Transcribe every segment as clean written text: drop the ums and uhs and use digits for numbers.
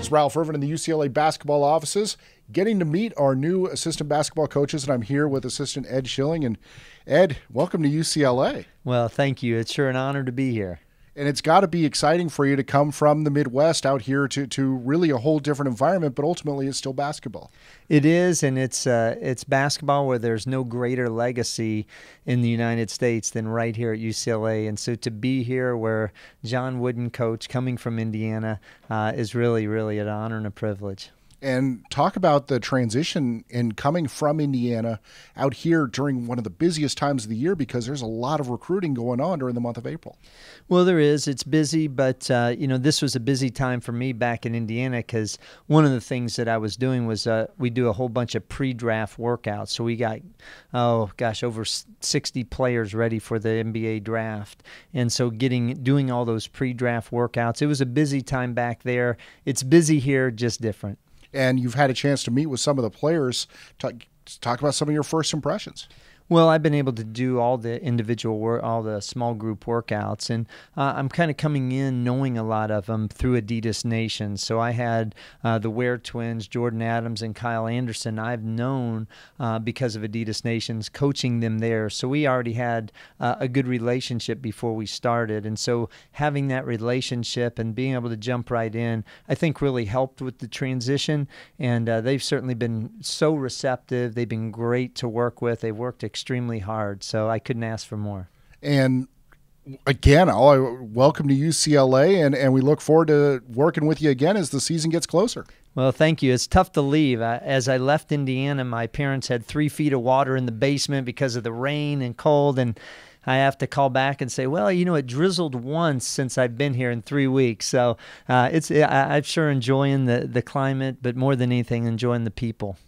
is Ralph Irvin in the UCLA basketball offices, getting to meet our new assistant basketball coaches, and I'm here with assistant Ed Schilling. And Ed, welcome to UCLA. Well, thank you. It's sure an honor to be here. And it's got to be exciting for you to come from the Midwest out here to really a whole different environment, but ultimately it's still basketball. It is, and it's basketball where there's no greater legacy in the United States than right here at UCLA. And so to be here where John Wooden coach coming from Indiana is really, really an honor and a privilege. And talk about the transition in coming from Indiana out here during one of the busiest times of the year, because there's a lot of recruiting going on during the month of April. Well, there is. It's busy, but this was a busy time for me back in Indiana because one of the things that I was doing was we do a whole bunch of pre-draft workouts. So we got, over 60 players ready for the NBA draft. And so doing all those pre-draft workouts, it was a busy time back there. It's busy here, just different. And you've had a chance to meet with some of the players. Talk about some of your first impressions. Well, I've been able to do all the individual work, all the small group workouts, and I'm kind of coming in knowing a lot of them through Adidas Nation. So I had the Ware twins, Jordan Adams and Kyle Anderson, I've known because of Adidas Nations, coaching them there. So we already had a good relationship before we started. And so having that relationship and being able to jump right in, I think really helped with the transition. And they've certainly been so receptive. They've been great to work with. They've worked extremely hard, so I couldn't ask for more. And again, welcome to UCLA, and we look forward to working with you again as the season gets closer. Well, thank you. It's tough to leave. As I left Indiana, my parents had 3 feet of water in the basement because of the rain and cold, and I have to call back and say, well, it drizzled once since I've been here in 3 weeks. So I'm sure enjoying the climate, but more than anything, enjoying the people.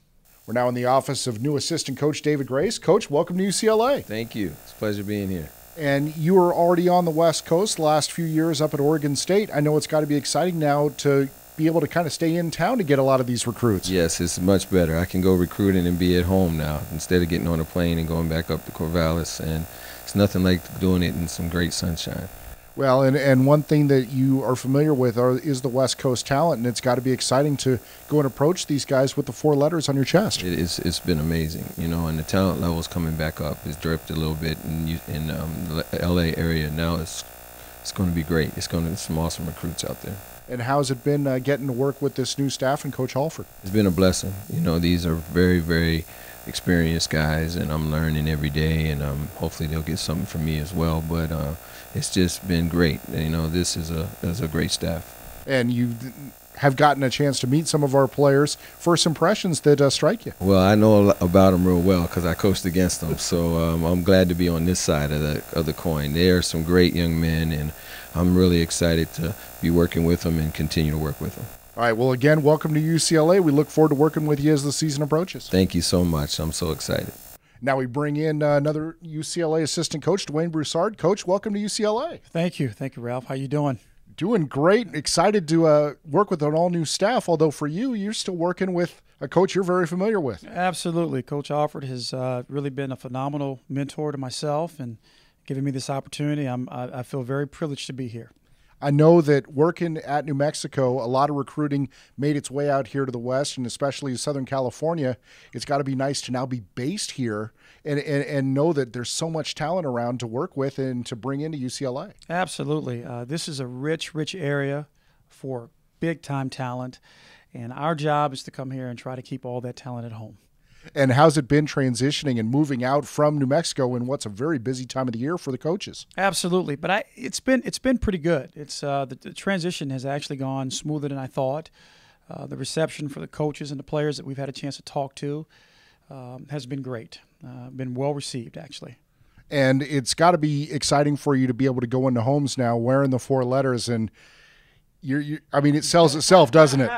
We're now in the office of new assistant coach David Grace. Coach, welcome to UCLA. Thank you. It's a pleasure being here. And you were already on the West Coast the last few years up at Oregon State. I know it's got to be exciting now to be able to kind of stay in town to get a lot of these recruits. Yes, it's much better. I can go recruiting and be at home now instead of getting on a plane and going back up to Corvallis. And it's nothing like doing it in some great sunshine. Well, and one thing that you are familiar with is the West Coast talent, and it's got to be exciting to go and approach these guys with the 4 letters on your chest. It's been amazing, and the talent level is coming back up. It's dripped a little bit in the LA area. Now it's going to be great. It's going to be some awesome recruits out there. And how's it been getting to work with this new staff and Coach Halford? It's been a blessing. These are very, very experienced guys, and I'm learning every day, and hopefully they'll get something from me as well. But it's just been great. This is a great staff. And you have gotten a chance to meet some of our players. First impressions that strike you? Well, I know about them real well because I coached against them. So I'm glad to be on this side of the coin. They are some great young men, and I'm really excited to be working with them and continue to work with them. All right, well, again, welcome to UCLA. We look forward to working with you as the season approaches. Thank you so much. I'm so excited. Now we bring in another UCLA assistant coach, Duane Broussard. Coach, welcome to UCLA. Thank you. Thank you, Ralph. How you doing? Doing great. Excited to work with an all-new staff, although for you, you're still working with a coach you're very familiar with. Absolutely. Coach Halford has really been a phenomenal mentor to myself and giving me this opportunity. I feel very privileged to be here. I know that working at New Mexico, a lot of recruiting made its way out here to the West, and especially Southern California. It's got to be nice to now be based here and know that there's so much talent around to work with and to bring into UCLA. Absolutely. This is a rich area for big-time talent, and our job is to come here and try to keep all that talent at home. And how's it been transitioning and moving out from New Mexico in what's a very busy time of the year for the coaches? Absolutely, but it's been pretty good. It's the transition has actually gone smoother than I thought. The reception for the coaches and the players that we've had a chance to talk to has been great. Been well received, actually. And it's got to be exciting for you to be able to go into homes now wearing the 4 letters and. I mean, it sells itself, doesn't it?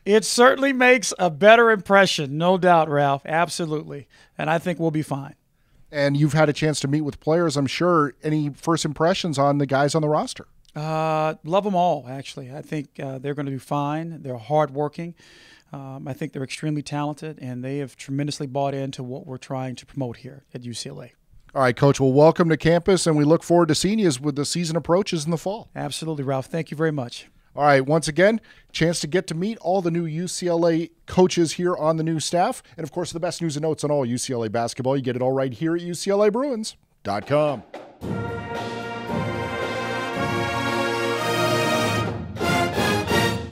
It certainly makes a better impression, no doubt, Ralph. Absolutely. And I think we'll be fine. And you've had a chance to meet with players, I'm sure. Any first impressions on the guys on the roster? Love them all, actually. I think they're going to do fine. They're hardworking. I think they're extremely talented, and they have tremendously bought into what we're trying to promote here at UCLA. All right, Coach. Well, welcome to campus, and we look forward to seeing you as the season approaches in the fall. Absolutely, Ralph. Thank you very much. All right, once again, chance to get to meet all the new UCLA coaches here on the new staff. And, of course, the best news and notes on all UCLA basketball. You get it all right here at UCLABruins.com.